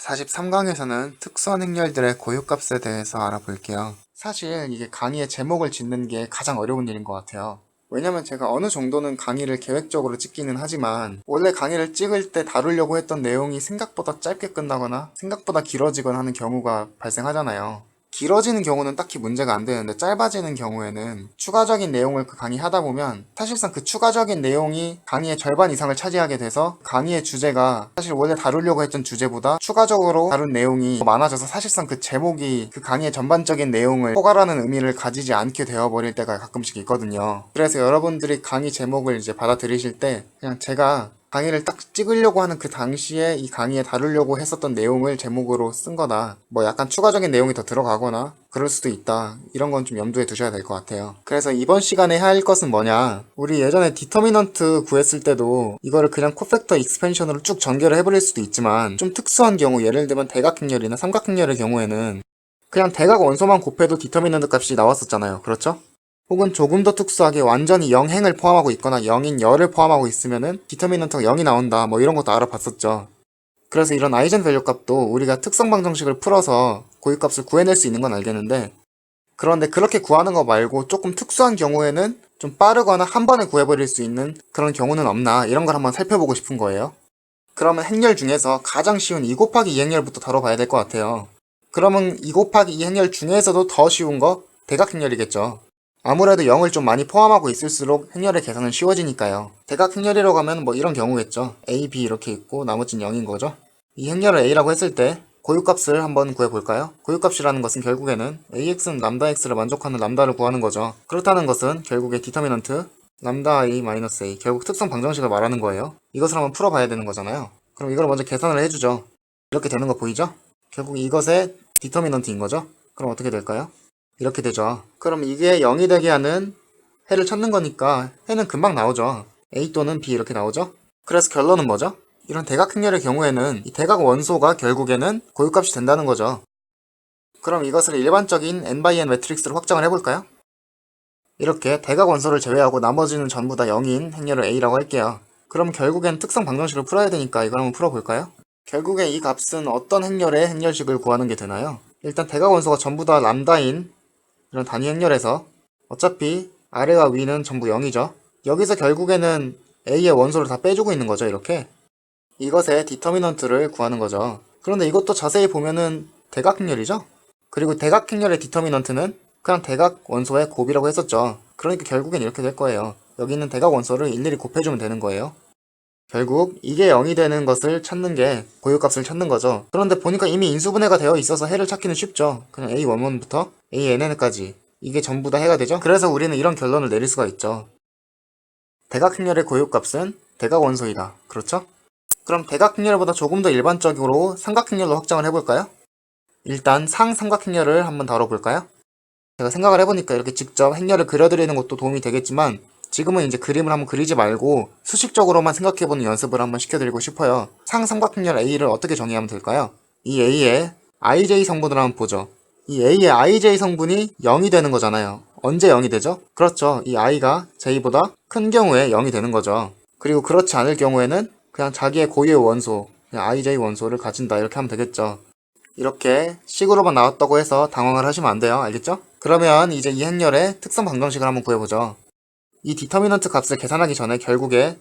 43강에서는 특수한 행렬들의 고유값에 대해서 알아볼게요. 사실 이게 강의의 제목을 짓는 게 가장 어려운 일인 것 같아요. 왜냐면 제가 어느 정도는 강의를 계획적으로 찍기는 하지만 원래 강의를 찍을 때 다루려고 했던 내용이 생각보다 짧게 끝나거나 생각보다 길어지거나 하는 경우가 발생하잖아요. 길어지는 경우는 딱히 문제가 안 되는데 짧아지는 경우에는 추가적인 내용을 그 강의 하다 보면 사실상 그 추가적인 내용이 강의의 절반 이상을 차지하게 돼서 강의의 주제가 사실 원래 다루려고 했던 주제보다 추가적으로 다룬 내용이 더 많아져서 사실상 그 제목이 그 강의의 전반적인 내용을 포괄하는 의미를 가지지 않게 되어버릴 때가 가끔씩 있거든요. 그래서 여러분들이 강의 제목을 이제 받아들이실 때 그냥 제가 강의를 딱 찍으려고 하는 그 당시에 이 강의에 다루려고 했었던 내용을 제목으로 쓴 거다. 뭐 약간 추가적인 내용이 더 들어가거나 그럴 수도 있다. 이런 건 좀 염두에 두셔야 될 것 같아요. 그래서 이번 시간에 할 것은 뭐냐? 우리 예전에 디터미넌트 구했을 때도 이거를 그냥 코팩터 익스펜션으로 쭉 전개를 해버릴 수도 있지만 좀 특수한 경우, 예를 들면 대각행렬이나 삼각행렬의 경우에는 그냥 대각 원소만 곱해도 디터미넌트 값이 나왔었잖아요. 그렇죠? 혹은 조금 더 특수하게 완전히 0행을 포함하고 있거나 0인 열을 포함하고 있으면은 디터미넌트가 0이 나온다, 뭐 이런 것도 알아봤었죠. 그래서 이런 아이젠 밸류 값도 우리가 특성 방정식을 풀어서 고유값을 구해낼 수 있는 건 알겠는데, 그런데 그렇게 구하는 거 말고 조금 특수한 경우에는 좀 빠르거나 한 번에 구해버릴 수 있는 그런 경우는 없나, 이런 걸 한번 살펴보고 싶은 거예요. 그러면 행렬 중에서 가장 쉬운 2 곱하기 2 행렬부터 다뤄봐야 될 것 같아요. 그러면 2 곱하기 2 행렬 중에서도 더 쉬운 거 대각행렬이겠죠. 아무래도 0을 좀 많이 포함하고 있을수록 행렬의 계산은 쉬워지니까요. 대각행렬이라고 하면 뭐 이런 경우겠죠. A, B 이렇게 있고 나머지는 0인 거죠. 이 행렬을 A라고 했을 때 고유값을 한번 구해볼까요? 고유값이라는 것은 결국에는 AX는 람다 X를 만족하는 람다를 구하는 거죠. 그렇다는 것은 결국에 디터미넌트 람다 A 마이너스 A, 결국 특성 방정식을 말하는 거예요. 이것을 한번 풀어봐야 되는 거잖아요. 그럼 이걸 먼저 계산을 해주죠. 이렇게 되는 거 보이죠? 결국 이것의 디터미넌트인 거죠. 그럼 어떻게 될까요? 이렇게 되죠. 그럼 이게 0이 되게 하는 해를 찾는 거니까 해는 금방 나오죠. A 또는 B 이렇게 나오죠. 그래서 결론은 뭐죠? 이런 대각행렬의 경우에는 이 대각 원소가 결국에는 고유값이 된다는 거죠. 그럼 이것을 일반적인 n×n 매트릭스로 확장을 해볼까요? 이렇게 대각 원소를 제외하고 나머지는 전부 다 0인 행렬을 A라고 할게요. 그럼 결국엔 특성 방정식을 풀어야 되니까 이걸 한번 풀어볼까요? 결국에 이 값은 어떤 행렬의 행렬식을 구하는 게 되나요? 일단 대각 원소가 전부 다 람다인 이런 단위 행렬에서 어차피 아래와 위는 전부 0이죠. 여기서 결국에는 A의 원소를 다 빼주고 있는 거죠. 이렇게 이것의 디터미넌트를 구하는 거죠. 그런데 이것도 자세히 보면은 대각행렬이죠. 그리고 대각행렬의 디터미넌트는 그냥 대각 원소의 곱이라고 했었죠. 그러니까 결국엔 이렇게 될 거예요. 여기 있는 대각 원소를 일일이 곱해주면 되는 거예요. 결국 이게 0이 되는 것을 찾는 게 고유값을 찾는 거죠. 그런데 보니까 이미 인수분해가 되어 있어서 해를 찾기는 쉽죠. 그냥 A11부터 ANN까지 이게 전부 다 해가 되죠. 그래서 우리는 이런 결론을 내릴 수가 있죠. 대각행렬의 고유값은 대각 원소이다. 그렇죠? 그럼 대각행렬보다 조금 더 일반적으로 삼각행렬로 확장을 해볼까요? 일단 상삼각행렬을 한번 다뤄볼까요? 제가 생각을 해보니까 이렇게 직접 행렬을 그려드리는 것도 도움이 되겠지만 지금은 이제 그림을 한번 그리지 말고 수식적으로만 생각해보는 연습을 한번 시켜드리고 싶어요. 상삼각행렬 A를 어떻게 정의하면 될까요? 이 A의 IJ 성분을 한번 보죠. 이 A의 IJ 성분이 0이 되는 거잖아요. 언제 0이 되죠? 그렇죠. 이 I가 J보다 큰 경우에 0이 되는 거죠. 그리고 그렇지 않을 경우에는 그냥 자기의 고유의 원소, 그냥 IJ 원소를 가진다 이렇게 하면 되겠죠. 이렇게 식으로만 나왔다고 해서 당황을 하시면 안 돼요. 알겠죠? 그러면 이제 이 행렬의 특성 방정식을 한번 구해보죠. 이 디터미넌트 값을 계산하기 전에 결국에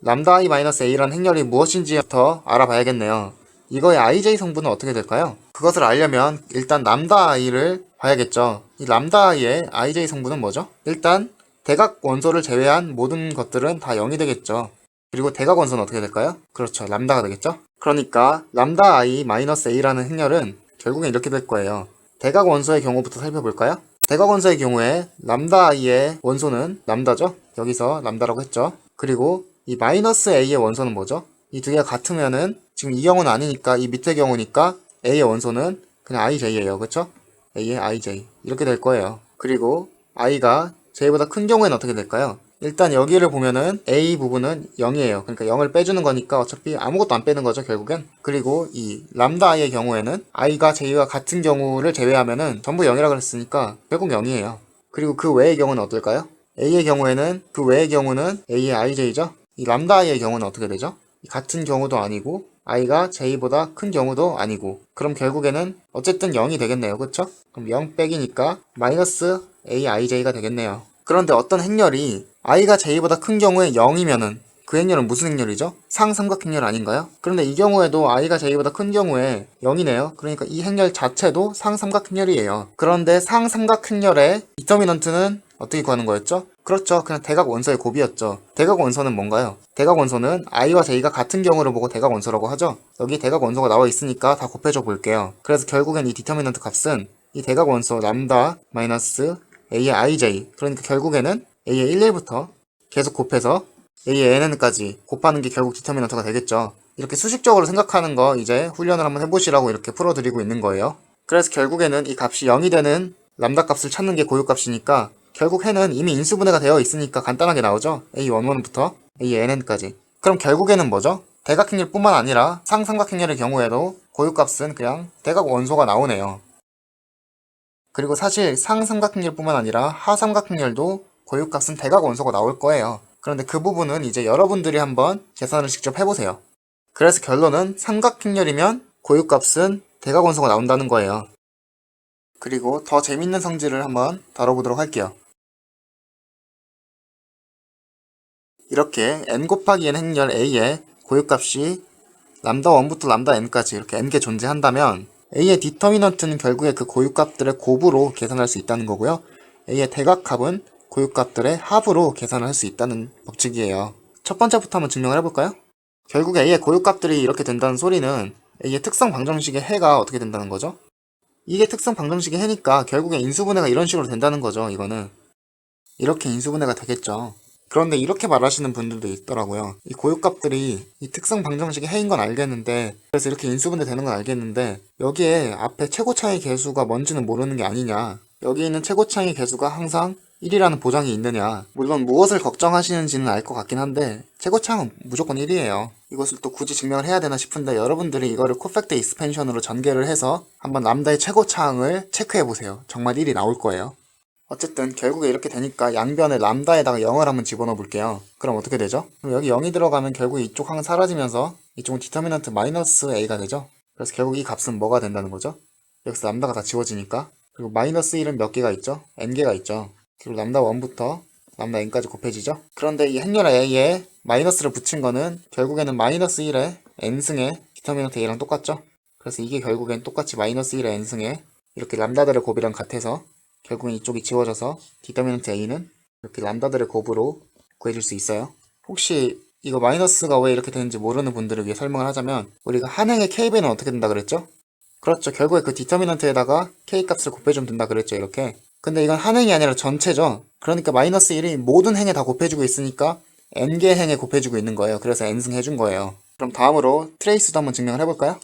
람다 i-a라는 행렬이 무엇인지부터 알아봐야겠네요. 이거의 ij 성분은 어떻게 될까요? 그것을 알려면 일단 람다 i를 봐야겠죠. 이 람다 i의 ij 성분은 뭐죠? 일단 대각 원소를 제외한 모든 것들은 다 0이 되겠죠. 그리고 대각 원소는 어떻게 될까요? 그렇죠. 람다가 되겠죠? 그러니까 람다 i-a라는 행렬은 결국엔 이렇게 될 거예요. 대각 원소의 경우부터 살펴볼까요? 대각 원소의 경우에 람다 i의 원소는 람다죠? 여기서 람다라고 했죠. 그리고 이 마이너스 a의 원소는 뭐죠? 이 두 개가 같으면은 지금 이 경우는 아니니까 이 밑의 경우니까 a의 원소는 그냥 ij예요. 그쵸? a의 ij 이렇게 될 거예요. 그리고 i가 j보다 큰 경우에는 어떻게 될까요? 일단 여기를 보면은 a 부분은 0이에요. 그러니까 0을 빼주는 거니까 어차피 아무것도 안 빼는 거죠, 결국엔. 그리고 이 람다 i의 경우에는 i가 j와 같은 경우를 제외하면은 전부 0이라 그랬으니까 결국 0이에요. 그리고 그 외의 경우는 어떨까요? a의 경우에는 그 외의 경우는 a의 ij죠. 이 람다 i의 경우는 어떻게 되죠? 같은 경우도 아니고 i가 j보다 큰 경우도 아니고, 그럼 결국에는 어쨌든 0이 되겠네요. 그쵸? 그럼 0 빼기니까 마이너스 aij가 되겠네요. 그런데 어떤 행렬이 i가 j보다 큰 경우에 0이면은 그 행렬은 무슨 행렬이죠? 상삼각행렬 아닌가요? 그런데 이 경우에도 i가 j보다 큰 경우에 0이네요. 그러니까 이 행렬 자체도 상삼각행렬이에요. 그런데 상삼각행렬의 디터미넌트는 어떻게 구하는 거였죠? 그렇죠. 그냥 대각 원소의 곱이었죠. 대각 원소는 뭔가요? 대각 원소는 i와 j가 같은 경우를 보고 대각 원소라고 하죠. 여기 대각 원소가 나와 있으니까 다 곱해줘 볼게요. 그래서 결국엔 이 디터미넌트 값은 이 대각 원소 람다 마이너스 a의 ij, 그러니까 결국에는 a의 11부터 계속 곱해서 a의 nn까지 곱하는 게 결국 디터미넌트가 되겠죠. 이렇게 수식적으로 생각하는 거 이제 훈련을 한번 해보시라고 이렇게 풀어드리고 있는 거예요. 그래서 결국에는 이 값이 0이 되는 람다 값을 찾는 게 고유값이니까 결국 해는 이미 인수분해가 되어 있으니까 간단하게 나오죠. a11부터 a-n까지. 그럼 결국에는 뭐죠? 대각행렬 뿐만 아니라 상삼각행렬의 경우에도 고유값은 그냥 대각 원소가 나오네요. 그리고 사실 상삼각행렬 뿐만 아니라 하삼각행렬도 고유값은 대각 원소가 나올 거예요. 그런데 그 부분은 이제 여러분들이 한번 계산을 직접 해보세요. 그래서 결론은 삼각행렬이면 고유값은 대각 원소가 나온다는 거예요. 그리고 더 재밌는 성질을 한번 다뤄보도록 할게요. 이렇게 n 곱하기 n 행렬 a의 고유값이 람다 1부터 람다 n까지 이렇게 n개 존재한다면 a의 디터미넌트는 결국에 그 고유값들의 곱으로 계산할 수 있다는 거고요. a의 대각합은 고유값들의 합으로 계산을 할 수 있다는 법칙이에요. 첫 번째부터 한번 증명을 해볼까요? 결국 a의 고유값들이 이렇게 된다는 소리는 a의 특성 방정식의 해가 어떻게 된다는 거죠? 이게 특성 방정식의 해니까 결국에 인수분해가 이런 식으로 된다는 거죠. 이거는 이렇게 인수분해가 되겠죠. 그런데 이렇게 말하시는 분들도 있더라고요. 이 고유값들이 이 특성 방정식의 해인 건 알겠는데, 그래서 이렇게 인수분해 되는 건 알겠는데 여기에 앞에 최고차의 개수가 뭔지는 모르는 게 아니냐, 여기 있는 최고차의 개수가 항상 1이라는 보장이 있느냐. 물론 무엇을 걱정하시는지는 알 것 같긴 한데 최고차는 무조건 1이에요. 이것을 또 굳이 증명을 해야 되나 싶은데 여러분들이 이거를 코팩트 익스펜션으로 전개를 해서 한번 람다의 최고차항을 체크해보세요. 정말 1이 나올 거예요. 어쨌든 결국에 이렇게 되니까 양변에 람다에다가 0을 한번 집어넣어 볼게요. 그럼 어떻게 되죠? 그럼 여기 0이 들어가면 결국 이쪽 항은 사라지면서 이쪽은 디터미넌트 마이너스 a가 되죠. 그래서 결국 이 값은 뭐가 된다는 거죠? 여기서 람다가 다 지워지니까. 그리고 마이너스 1은 몇 개가 있죠? n개가 있죠. 그리고 람다 1부터 람다 n까지 곱해지죠. 그런데 이 행렬 a에 마이너스를 붙인 거는 결국에는 마이너스 1의 n승의 디터미넌트 a랑 똑같죠. 그래서 이게 결국엔 똑같이 마이너스 1의 n승의 이렇게 람다들의 곱이랑 같아서 결국엔 이쪽이 지워져서 디터미넌트 a는 이렇게 람다들의 곱으로 구해줄 수 있어요. 혹시 이거 마이너스가 왜 이렇게 되는지 모르는 분들을 위해 설명을 하자면, 우리가 한 행의 k배는 어떻게 된다 그랬죠? 그렇죠. 결국에 그 디터미넌트에다가 k 값을 곱해주면 된다 그랬죠. 이렇게. 근데 이건 한 행이 아니라 전체죠. 그러니까 마이너스 1이 모든 행에 다 곱해주고 있으니까 n개 행에 곱해주고 있는 거예요. 그래서 n승 해준 거예요. 그럼 다음으로 트레이스도 한번 증명을 해볼까요?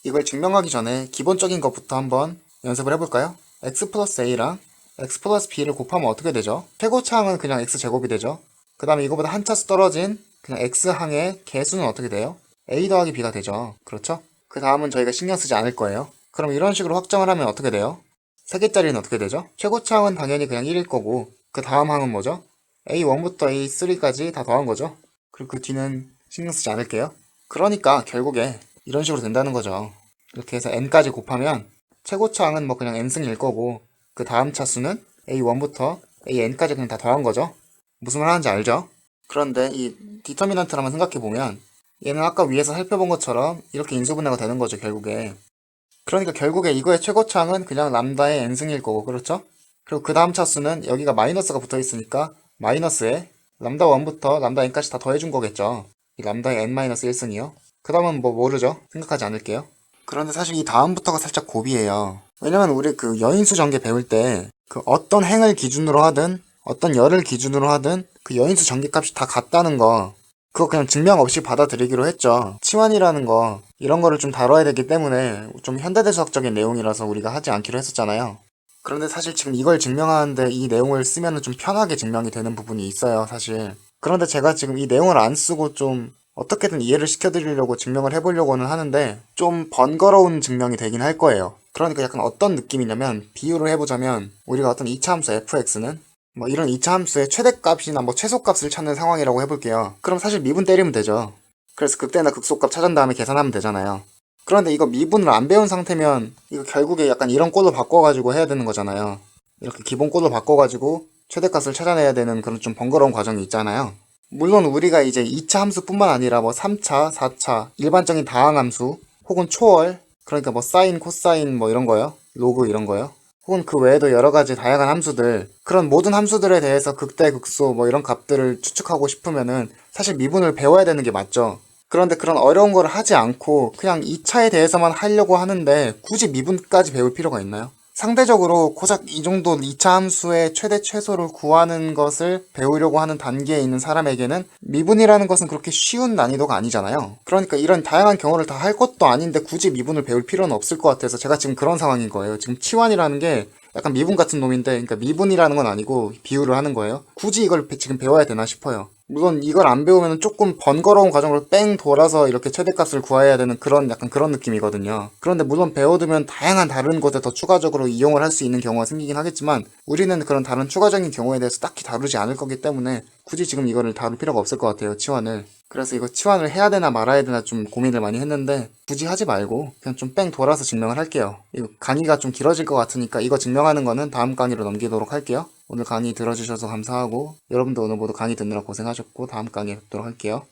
이걸 증명하기 전에 기본적인 것부터 한번 연습을 해볼까요? x 플러스 a랑 x 플러스 b를 곱하면 어떻게 되죠? 최고차항은 그냥 x제곱이 되죠. 그 다음에 이거보다 한 차수 떨어진 그냥 x항의 개수는 어떻게 돼요? a 더하기 b가 되죠. 그렇죠? 그 다음은 저희가 신경 쓰지 않을 거예요. 그럼 이런 식으로 확정을 하면 어떻게 돼요? 세 개짜리는 어떻게 되죠? 최고차항은 당연히 그냥 1일 거고, 그 다음 항은 뭐죠? a1부터 a3까지 다 더한 거죠. 그리고 그 뒤는 신경 쓰지 않을게요. 그러니까 결국에 이런 식으로 된다는 거죠. 이렇게 해서 n까지 곱하면 최고차항은 뭐 그냥 n승일 거고, 그 다음 차수는 a1부터 an까지 그냥 다 더한 거죠. 무슨 말 하는지 알죠? 그런데 이 디터미넌트를 한번 생각해보면 얘는 아까 위에서 살펴본 것처럼 이렇게 인수분해가 되는 거죠, 결국에. 그러니까 결국에 이거의 최고차항은 그냥 람다의 n승일 거고, 그렇죠? 그리고 그 다음 차수는 여기가 마이너스가 붙어 있으니까 마이너스에 람다 1부터 람다 n까지 다 더해준 거겠죠. 이 람다의 n-1승이요. 그 다음은 뭐 모르죠? 생각하지 않을게요. 그런데 사실 이 다음부터가 살짝 고비예요. 왜냐면 우리 그 여인수 전개 배울 때 그 어떤 행을 기준으로 하든 어떤 열을 기준으로 하든 그 여인수 전개값이 다 같다는 거, 그거 그냥 증명 없이 받아들이기로 했죠. 치환이라는 거, 이런 거를 좀 다뤄야 되기 때문에 좀 현대대수학적인 내용이라서 우리가 하지 않기로 했었잖아요. 그런데 사실 지금 이걸 증명하는데 이 내용을 쓰면 좀 편하게 증명이 되는 부분이 있어요, 사실. 그런데 제가 지금 이 내용을 안 쓰고 좀 어떻게든 이해를 시켜드리려고 증명을 해보려고는 하는데 좀 번거로운 증명이 되긴 할 거예요. 그러니까 약간 어떤 느낌이냐면, 비유를 해보자면 우리가 어떤 2차 함수 fx는 뭐 이런 2차 함수의 최대값이나 뭐 최소값을 찾는 상황이라고 해볼게요. 그럼 사실 미분 때리면 되죠. 그래서 극대나 극소값 찾은 다음에 계산하면 되잖아요. 그런데 이거 미분을 안 배운 상태면 이거 결국에 약간 이런 꼴로 바꿔가지고 해야 되는 거잖아요. 이렇게 기본 꼴로 바꿔가지고 최대값을 찾아내야 되는 그런 좀 번거로운 과정이 있잖아요. 물론 우리가 이제 2차 함수뿐만 아니라 뭐 3차, 4차, 일반적인 다항함수, 혹은 초월, 그러니까 뭐 사인, 코사인 뭐 이런 거요. 로그 이런 거요. 혹은 그 외에도 여러 가지 다양한 함수들, 그런 모든 함수들에 대해서 극대, 극소 뭐 이런 값들을 추측하고 싶으면은 사실 미분을 배워야 되는 게 맞죠. 그런데 그런 어려운 걸 하지 않고 그냥 2차에 대해서만 하려고 하는데 굳이 미분까지 배울 필요가 있나요? 상대적으로 고작 이 정도 2차 함수의 최대 최소를 구하는 것을 배우려고 하는 단계에 있는 사람에게는 미분이라는 것은 그렇게 쉬운 난이도가 아니잖아요. 그러니까 이런 다양한 경우를 다 할 것도 아닌데 굳이 미분을 배울 필요는 없을 것 같아서 제가 지금 그런 상황인 거예요. 지금 T1이라는 게 약간 미분 같은 놈인데, 그러니까 미분이라는 건 아니고 비유를 하는 거예요. 굳이 이걸 지금 배워야 되나 싶어요. 물론 이걸 안 배우면 조금 번거로운 과정으로 뺑 돌아서 이렇게 최대값을 구해야 되는 그런 약간 그런 느낌이거든요. 그런데 물론 배워두면 다양한 다른 곳에 더 추가적으로 이용을 할 수 있는 경우가 생기긴 하겠지만 우리는 그런 다른 추가적인 경우에 대해서 딱히 다루지 않을 거기 때문에 굳이 지금 이거를 다룰 필요가 없을 것 같아요, 치환을. 그래서 이거 치환을 해야 되나 말아야 되나 좀 고민을 많이 했는데 굳이 하지 말고 그냥 좀 뺑 돌아서 증명을 할게요. 이거 강의가 좀 길어질 것 같으니까 이거 증명하는 거는 다음 강의로 넘기도록 할게요. 오늘 강의 들어주셔서 감사하고 여러분도 오늘 모두 강의 듣느라 고생하셨고 다음 강의에 뵙도록 할게요.